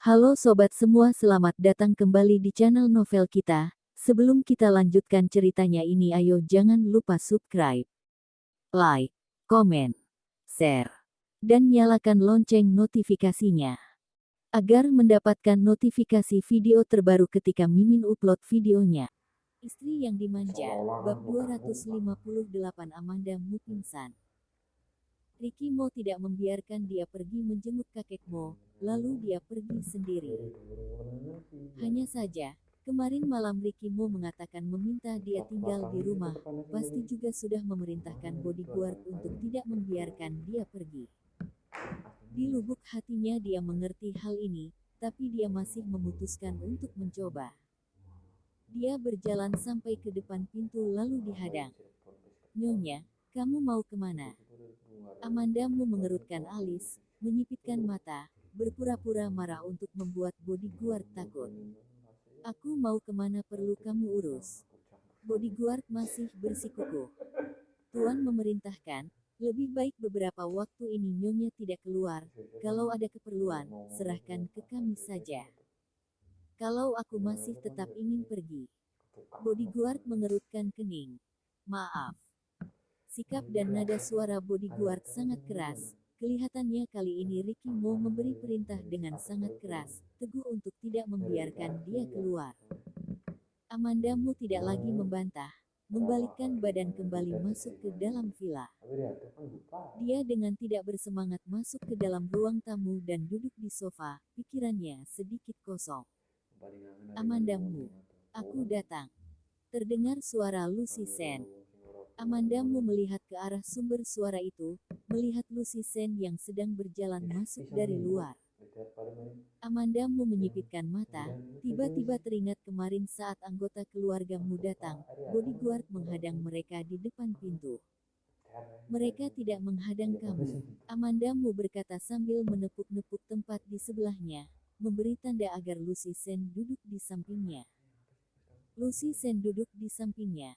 Halo sobat semua, selamat datang kembali di channel novel kita. Sebelum kita lanjutkan ceritanya ini, ayo jangan lupa subscribe, like, komen, share, dan nyalakan lonceng notifikasinya agar mendapatkan notifikasi video terbaru ketika Mimin upload videonya. Istri yang dimanja, bab 258. Amanda Mu pingsan. Ricky Mo tidak membiarkan dia pergi menjenguk kakek Mo, lalu dia pergi sendiri. Hanya saja, kemarin malam Ricky Mo mengatakan meminta dia tinggal di rumah, pasti juga sudah memerintahkan bodyguard untuk tidak membiarkan dia pergi. Di lubuk hatinya dia mengerti hal ini, tapi dia masih memutuskan untuk mencoba. Dia berjalan sampai ke depan pintu lalu dihadang. "Nyonya, kamu mau kemana?" Amanda Mu mengerutkan alis, menyipitkan mata, berpura-pura marah untuk membuat bodyguard takut. "Aku mau kemana perlu kamu urus?" Bodyguard masih bersikukuh. "Tuan memerintahkan, lebih baik beberapa waktu ini Nyonya tidak keluar. Kalau ada keperluan, serahkan ke kami saja." "Kalau aku masih tetap ingin pergi." Bodyguard mengerutkan kening. "Maaf." Sikap dan nada suara bodyguard sangat keras. Kelihatannya kali ini Ricky Mo memberi perintah dengan sangat keras, teguh untuk tidak membiarkan dia keluar. Amanda Mu tidak lagi membantah, membalikkan badan kembali masuk ke dalam villa. Dia dengan tidak bersemangat masuk ke dalam ruang tamu dan duduk di sofa, pikirannya sedikit kosong. "Amanda Mu, aku datang." Terdengar suara Lucy Sen. Amanda Mu melihat ke arah sumber suara itu, melihat Lucy Sen yang sedang berjalan masuk dari luar. Amanda Mu menyipitkan mata, tiba-tiba teringat kemarin saat anggota keluarga Mu datang, bodyguard menghadang mereka di depan pintu. "Mereka tidak menghadang kamu," Amanda Mu berkata sambil menepuk-nepuk tempat di sebelahnya, memberi tanda agar Lucy Sen duduk di sampingnya. Lucy Sen duduk di sampingnya.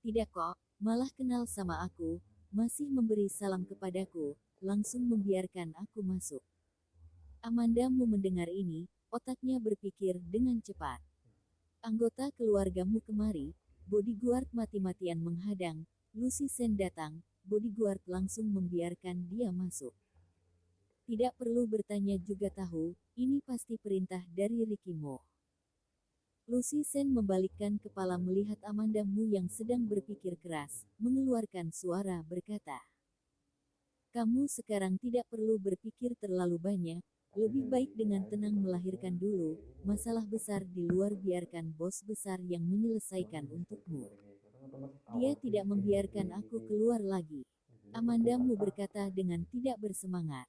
"Tidak kok, malah kenal sama aku, masih memberi salam kepadaku, langsung membiarkan aku masuk." Amanda Mu mendengar ini, otaknya berpikir dengan cepat. "Anggota keluargamu kemari," bodyguard mati-matian menghadang, Lucy Sen datang, bodyguard langsung membiarkan dia masuk. Tidak perlu bertanya juga tahu, ini pasti perintah dari Ricky Mo. Lucy Sen membalikkan kepala melihat Amanda Mu yang sedang berpikir keras, mengeluarkan suara berkata, "Kamu sekarang tidak perlu berpikir terlalu banyak, lebih baik dengan tenang melahirkan dulu, masalah besar di luar biarkan bos besar yang menyelesaikan untukmu. Dia tidak membiarkan aku keluar lagi." Amanda Mu berkata dengan tidak bersemangat.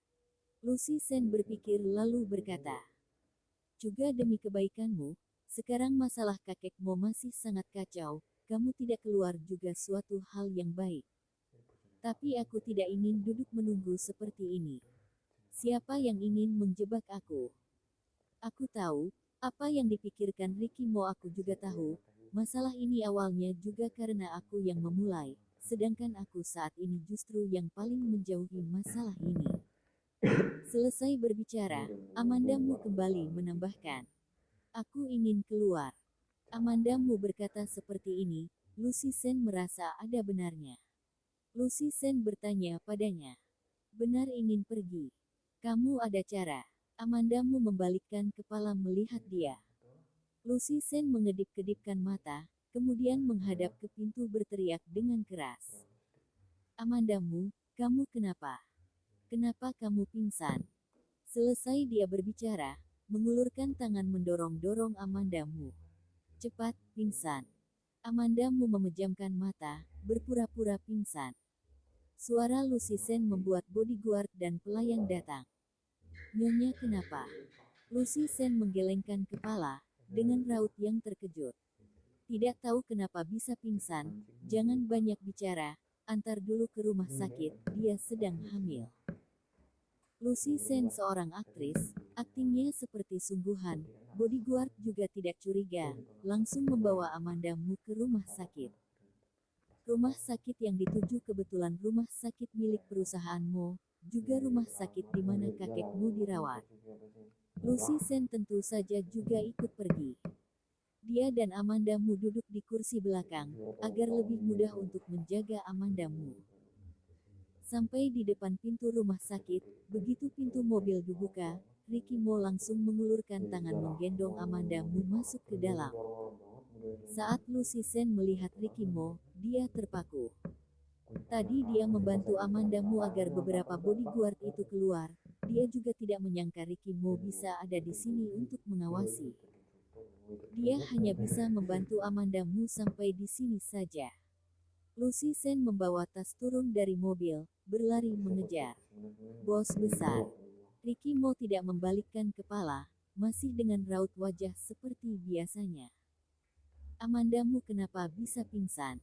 Lucy Sen berpikir lalu berkata, "Juga demi kebaikanmu, sekarang masalah kakek Mo masih sangat kacau, kamu tidak keluar juga suatu hal yang baik. Tapi aku tidak ingin duduk menunggu seperti ini. Siapa yang ingin menjebak aku? Aku tahu, apa yang dipikirkan Ricky Mo aku juga tahu, masalah ini awalnya juga karena aku yang memulai, sedangkan aku saat ini justru yang paling menjauhi masalah ini." Selesai berbicara, Amanda Mu kembali menambahkan, "Aku ingin keluar." Amanda Mu berkata seperti ini, Lucy Sen merasa ada benarnya. Lucy Sen bertanya padanya, "Benar ingin pergi? Kamu ada cara?" Amanda Mu membalikkan kepala melihat dia. Lucy Sen mengedip-kedipkan mata, kemudian menghadap ke pintu berteriak dengan keras. "Amanda Mu, kamu kenapa? Kenapa kamu pingsan?" Selesai dia berbicara, mengulurkan tangan mendorong-dorong Amanda Mu. "Cepat, pingsan." Amanda Mu memejamkan mata, berpura-pura pingsan. Suara Lucy Sen membuat bodyguard dan pelayan datang. "Nyonya kenapa?" Lucy Sen menggelengkan kepala, dengan raut yang terkejut. "Tidak tahu kenapa bisa pingsan, jangan banyak bicara, antar dulu ke rumah sakit, dia sedang hamil." Lucy Sen seorang aktris, aktingnya seperti sungguhan, bodyguard juga tidak curiga, langsung membawa Amanda Mu ke rumah sakit. Rumah sakit yang dituju kebetulan rumah sakit milik perusahaan Mo, juga rumah sakit di mana kakek Mo dirawat. Lucy Sen tentu saja juga ikut pergi. Dia dan Amanda Mu duduk di kursi belakang, agar lebih mudah untuk menjaga Amanda Mu. Sampai di depan pintu rumah sakit, begitu pintu mobil dibuka, Ricky Mo langsung mengulurkan tangan menggendong Amanda Mu masuk ke dalam. Saat Lucy Sen melihat Ricky Mo, dia terpaku. Tadi dia membantu Amanda Mu agar beberapa bodyguard itu keluar. Dia juga tidak menyangka Ricky Mo bisa ada di sini untuk mengawasi. Dia hanya bisa membantu Amanda Mu sampai di sini saja. Lucy Sen membawa tas turun dari mobil, berlari mengejar. Bos besar. Ricky Mo tidak membalikkan kepala, masih dengan raut wajah seperti biasanya. Amanda Mu kenapa bisa pingsan?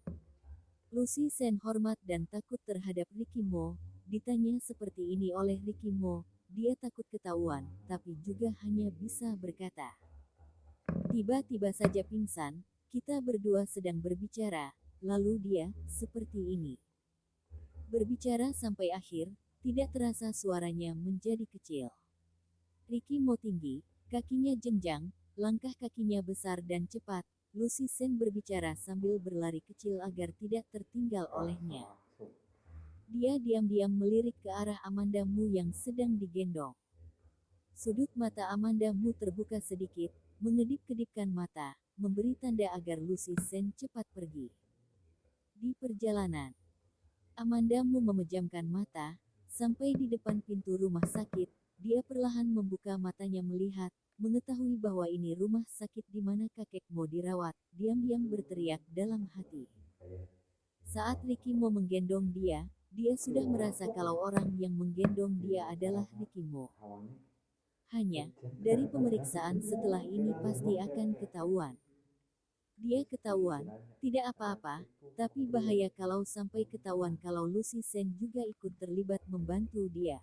Lucy Sen hormat dan takut terhadap Ricky Mo. Ditanya seperti ini oleh Ricky Mo, dia takut ketahuan, tapi juga hanya bisa berkata. Tiba-tiba saja pingsan, kita berdua sedang berbicara, lalu dia, seperti ini. Berbicara sampai akhir, tidak terasa suaranya menjadi kecil. Ricky Mo tinggi, kakinya jenjang, langkah kakinya besar dan cepat. Lucy Sen berbicara sambil berlari kecil agar tidak tertinggal olehnya. Dia diam-diam melirik ke arah Amanda Mu yang sedang digendong. Sudut mata Amanda Mu terbuka sedikit, mengedip-kedipkan mata, memberi tanda agar Lucy Sen cepat pergi. Di perjalanan, Amanda Mu memejamkan mata, sampai di depan pintu rumah sakit, dia perlahan membuka matanya melihat, mengetahui bahwa ini rumah sakit di mana kakek Mo dirawat, diam-diam berteriak dalam hati. Saat Ricky Mo menggendong dia sudah merasa kalau orang yang menggendong dia adalah Ricky Mo. Hanya, dari pemeriksaan setelah ini pasti akan ketahuan. Dia ketahuan, tidak apa-apa, tapi bahaya kalau sampai ketahuan kalau Lucy Sen juga ikut terlibat membantu dia.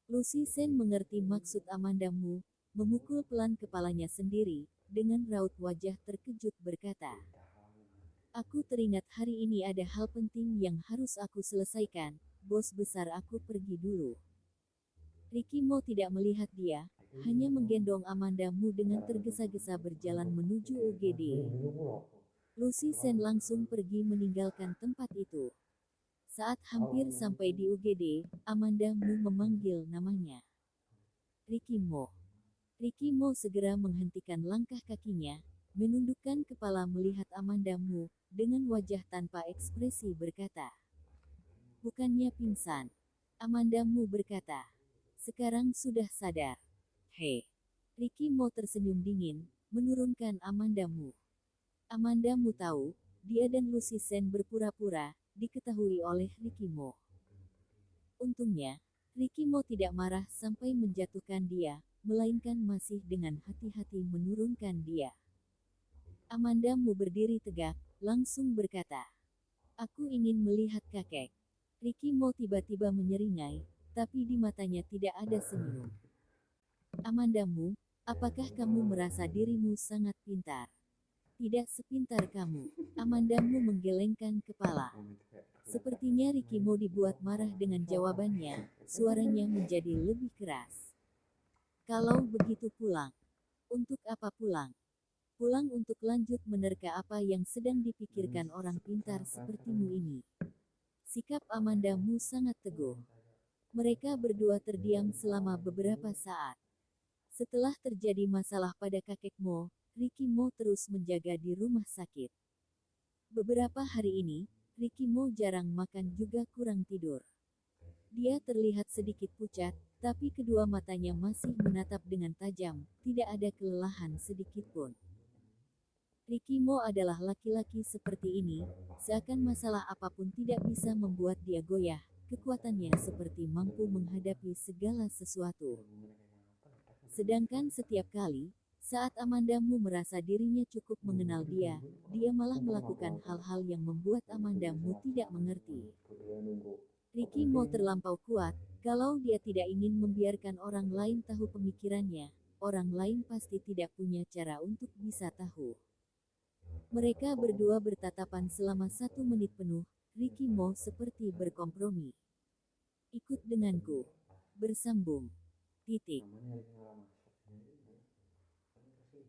Lucy Sen mengerti maksud Amanda Mu, memukul pelan kepalanya sendiri, dengan raut wajah terkejut berkata. Aku teringat hari ini ada hal penting yang harus aku selesaikan, bos besar aku pergi dulu. Ricky Mo tidak melihat dia, hanya menggendong Amanda Mu dengan tergesa-gesa berjalan menuju UGD. Lucy Sen langsung pergi meninggalkan tempat itu. Saat hampir sampai di UGD, Amanda Mu memanggil namanya. Ricky Mo. Ricky Mo segera menghentikan langkah kakinya, menundukkan kepala melihat Amanda Mu, dengan wajah tanpa ekspresi berkata. Bukannya pingsan. Amanda Mu berkata. Sekarang sudah sadar. Hei. Ricky Mo tersenyum dingin, menurunkan Amanda Mu. Amanda Mu tahu, dia dan Lucy Sen berpura-pura, diketahui oleh Ricky Mo. Untungnya, Ricky Mo tidak marah sampai menjatuhkan dia, melainkan masih dengan hati-hati menurunkan dia. Amanda Mu berdiri tegak, langsung berkata. Aku ingin melihat kakek. Ricky Mo tiba-tiba menyeringai, tapi di matanya tidak ada senyum. Amanda Mu, apakah kamu merasa dirimu sangat pintar? Tidak sepintar kamu. Amanda Mu menggelengkan kepala. Sepertinya Ricky Mo dibuat marah dengan jawabannya, suaranya menjadi lebih keras. Kalau begitu pulang. Untuk apa pulang? Pulang untuk lanjut menerka apa yang sedang dipikirkan orang pintar sepertimu ini. Sikap Amanda Mu sangat teguh. Mereka berdua terdiam selama beberapa saat. Setelah terjadi masalah pada kakek Mo, Ricky Mo terus menjaga di rumah sakit. Beberapa hari ini, Ricky Mo jarang makan juga kurang tidur. Dia terlihat sedikit pucat, tapi kedua matanya masih menatap dengan tajam, tidak ada kelelahan sedikitpun. Ricky Mo adalah laki-laki seperti ini, seakan masalah apapun tidak bisa membuat dia goyah, kekuatannya seperti mampu menghadapi segala sesuatu. Sedangkan setiap kali, saat Amanda Mu merasa dirinya cukup mengenal dia malah melakukan hal-hal yang membuat Amanda Mu tidak mengerti. Ricky Mo terlampau kuat, kalau dia tidak ingin membiarkan orang lain tahu pemikirannya, orang lain pasti tidak punya cara untuk bisa tahu. Mereka berdua bertatapan selama 1 menit penuh, Ricky Mo seperti berkompromi. Ikut denganku. Bersambung. Titik. namanya lagi nggak masuk. Kan kasih